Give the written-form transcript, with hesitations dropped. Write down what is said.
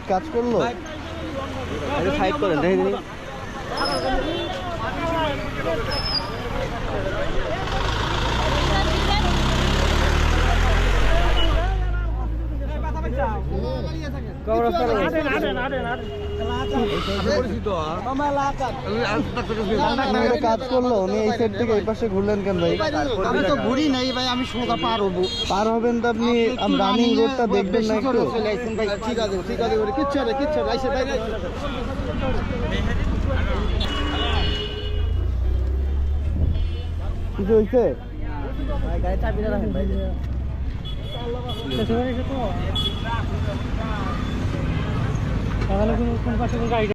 কাজ করলো সাইড করেন দেখে কাজ করলো উনি এই সাইড থেকে এই পাশে ঘুরলেন কেন ভাই? আমি তো ঘুরি নাই ভাই, আমি সোজা পার হবেন তো আপনি রানিং রোডটা দেখবেন না একটু? ঠিক আছে কিচ্ছু হবে কিছু হয়েছে? গাড়ি চাবিটা রাখেন ভাই। কোন পাশে গাড়ি